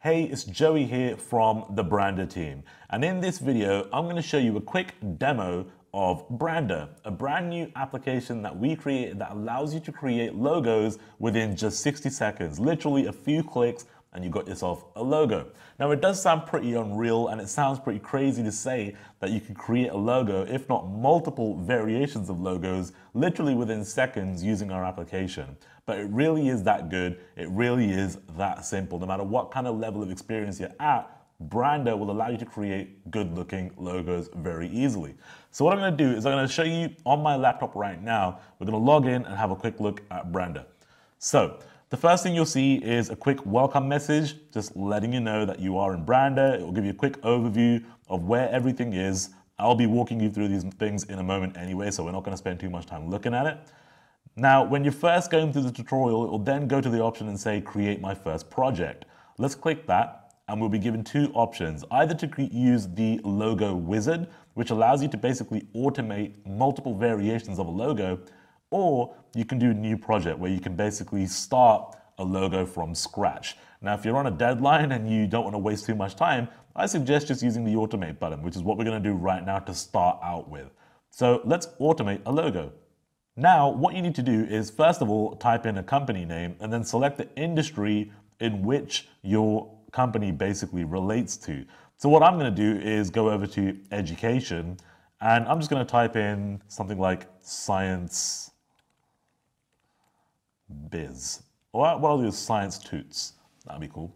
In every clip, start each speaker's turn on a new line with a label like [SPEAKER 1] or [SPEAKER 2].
[SPEAKER 1] Hey, it's Joey here from the Brandrr team. And in this video, I'm going to show you a quick demo of Brandrr, a brand new application that we created that allows you to create logos within just 60 seconds, literally a few clicks, and you got yourself a logo. Now it does sound pretty unreal and it sounds pretty crazy to say that you can create a logo, if not multiple variations of logos, literally within seconds using our application. But it really is that good. It really is that simple. No matter what kind of level of experience you're at, Brandrr will allow you to create good looking logos very easily. So what I'm going to do is I'm going to show you on my laptop right now. We're going to log in and have a quick look at Brandrr. So the first thing you'll see is a quick welcome message, just letting you know that you are in Brandrr. It will give you a quick overview of where everything is. I'll be walking you through these things in a moment anyway, so we're not going to spend too much time looking at it. Now, when you're first going through the tutorial, it will then go to the option and say, create my first project. Let's click that, and we'll be given two options, either to use the logo wizard, which allows you to basically automate multiple variations of a logo, or you can do a new project where you can basically start a logo from scratch. Now, if you're on a deadline and you don't want to waste too much time, I suggest just using the automate button, which is what we're going to do right now to start out with. So let's automate a logo. Now, what you need to do is, first of all, type in a company name and then select the industry in which your company basically relates to. So what I'm going to do is go over to education, and I'm just going to type in something like science biz. Or what I'll do is science toots. That'd be cool.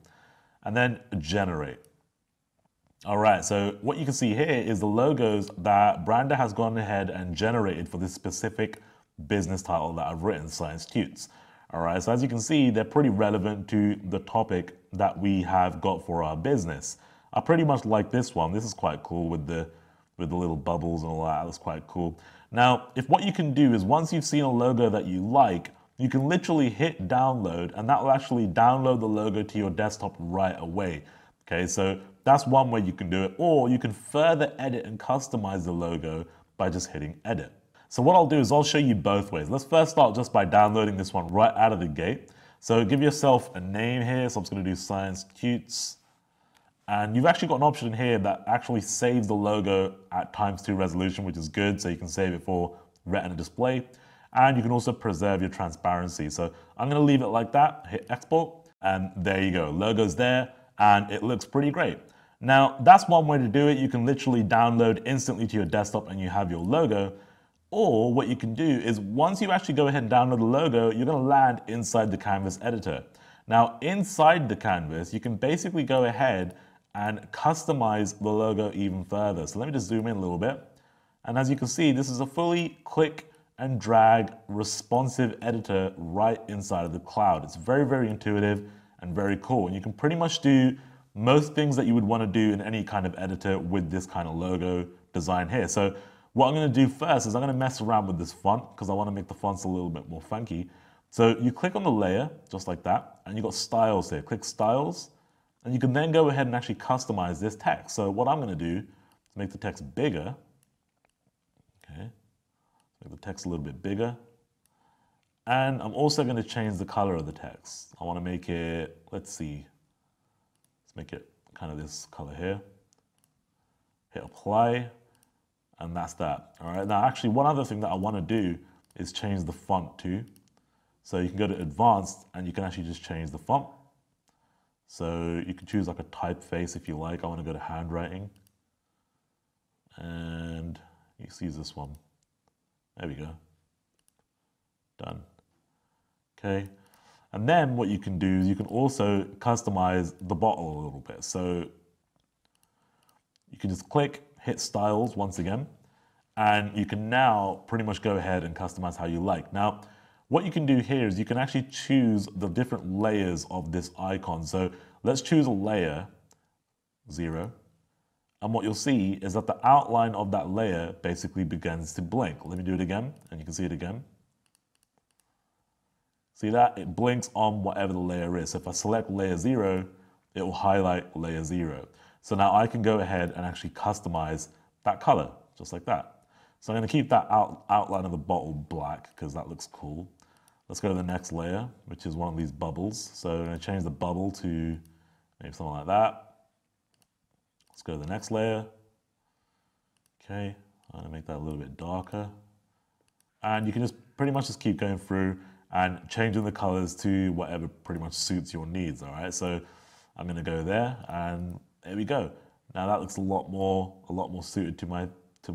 [SPEAKER 1] And then generate. All right, so what you can see here is the logos that Brandrr has gone ahead and generated for this specific business title that I've written, Science Toots. All right, so as you can see, they're pretty relevant to the topic that we have got for our business. I pretty much like this one. This is quite cool with the little bubbles and all that. That's quite cool. Now, if what you can do is once you've seen a logo that you like, you can literally hit download and that will actually download the logo to your desktop right away. Okay, so that's one way you can do it, or you can further edit and customize the logo by just hitting edit. So what I'll do is I'll show you both ways. Let's first start just by downloading this one right out of the gate. So give yourself a name here. So I'm just going to do Science Toots. And you've actually got an option here that actually saves the logo at ×2 resolution, which is good. So you can save it for Retina display. And you can also preserve your transparency. So I'm going to leave it like that, hit export, and there you go. Logo's there, and it looks pretty great. Now, that's one way to do it. You can literally download instantly to your desktop and you have your logo. Or what you can do is once you actually go ahead and download the logo, you're going to land inside the Canvas editor. Now, inside the Canvas, you can basically go ahead and customize the logo even further. So let me just zoom in a little bit. And as you can see, this is a fully click and drag responsive editor right inside of the cloud. It's very, very intuitive and very cool. And you can pretty much do most things that you would want to do in any kind of editor with this kind of logo design here. So what I'm going to do first is I'm going to mess around with this font because I want to make the fonts a little bit more funky. So you click on the layer just like that, and you've got styles here. Click styles, and you can then go ahead and actually customize this text. So what I'm going to do is make the text bigger. Okay, make the text a little bit bigger. And I'm also going to change the color of the text. I want to make it, let's see, let's make it kind of this color here. Hit apply. And that's that. All right. Now, actually, one other thing that I want to do is change the font too. So you can go to advanced and you can actually just change the font. So you can choose like a typeface if you like. I want to go to handwriting. And you can use this one. There we go. Done. Okay. And then what you can do is you can also customize the bottle a little bit. So you can just click, hit styles once again, and you can now pretty much go ahead and customize how you like. Now, what you can do here is you can actually choose the different layers of this icon. So let's choose a layer 0. And what you'll see is that the outline of that layer basically begins to blink. Let me do it again, and you can see it again. See that? It blinks on whatever the layer is. So if I select layer 0, it will highlight layer 0. So now I can go ahead and actually customize that color, just like that. So I'm going to keep that outline of the bottle black because that looks cool. Let's go to the next layer, which is one of these bubbles. So I'm going to change the bubble to Maybe something like that. Let's go to the next layer. Okay, I'm gonna make that a little bit darker. And you can just pretty much just keep going through and changing the colors to whatever pretty much suits your needs, all right? So I'm gonna go there, and there we go. Now that looks a lot more suited to my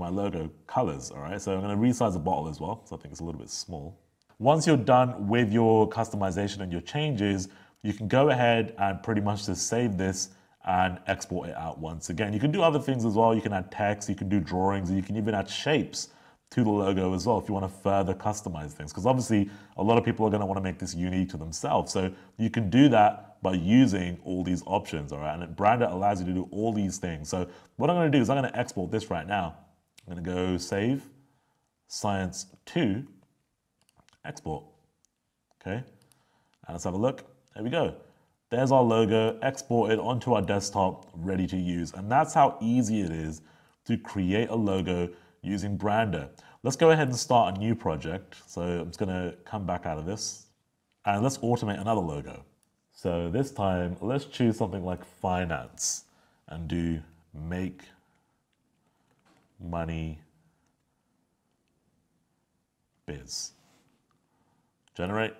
[SPEAKER 1] logo colors, all right? So I'm gonna resize the bottle as well, so I think it's a little bit small. Once you're done with your customization and your changes, you can go ahead and pretty much just save this and export it out once again. You can do other things as well. You can add text, you can do drawings, and you can even add shapes to the logo as well if you want to further customize things. Because obviously a lot of people are going to want to make this unique to themselves. So you can do that by using all these options, all right? And Brandrr allows you to do all these things. So what I'm going to do is I'm going to export this right now. I'm going to go save, science 2, export, okay? And let's have a look. There we go. There's our logo exported onto our desktop, ready to use. And that's how easy it is to create a logo using Brandrr. Let's go ahead and start a new project. So I'm just gonna come back out of this and let's automate another logo. So this time, let's choose something like finance and do make money biz. Generate.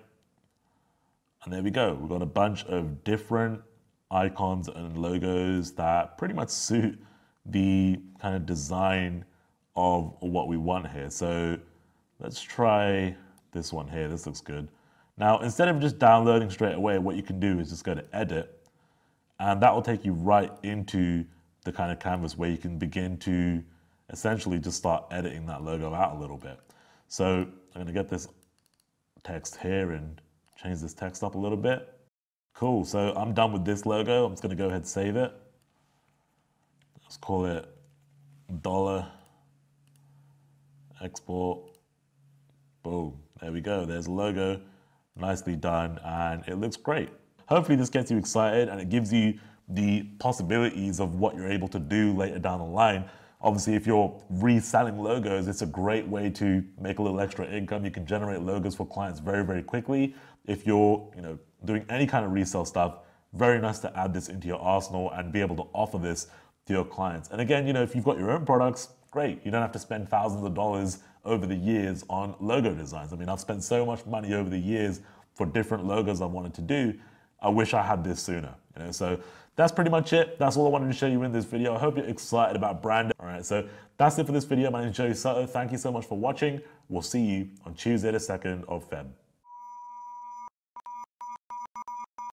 [SPEAKER 1] And there we go. We've got a bunch of different icons and logos that pretty much suit the kind of design of what we want here. So let's try this one here. This looks good. Now, instead of just downloading straight away, what you can do is just go to edit, and that will take you right into the kind of canvas where you can begin to essentially just start editing that logo out a little bit. So I'm gonna get this text here and change this text up a little bit. Cool, so I'm done with this logo. I'm just gonna go ahead and save it. Let's call it $, export, boom, there we go. There's a logo, nicely done, and it looks great. Hopefully this gets you excited and it gives you the possibilities of what you're able to do later down the line. Obviously, if you're reselling logos, it's a great way to make a little extra income. You can generate logos for clients very, very quickly. If you're doing any kind of resale stuff, very nice to add this into your arsenal and be able to offer this to your clients. And again, if you've got your own products, great. You don't have to spend thousands of dollars over the years on logo designs. I mean, I've spent so much money over the years for different logos I wanted to do. I wish I had this sooner. So that's pretty much it. That's all I wanted to show you in this video. I hope you're excited about Brandrr. All right, so that's it for this video. My name is Joey Soto. Thank you so much for watching. We'll see you on Tuesday, the 2nd of Feb.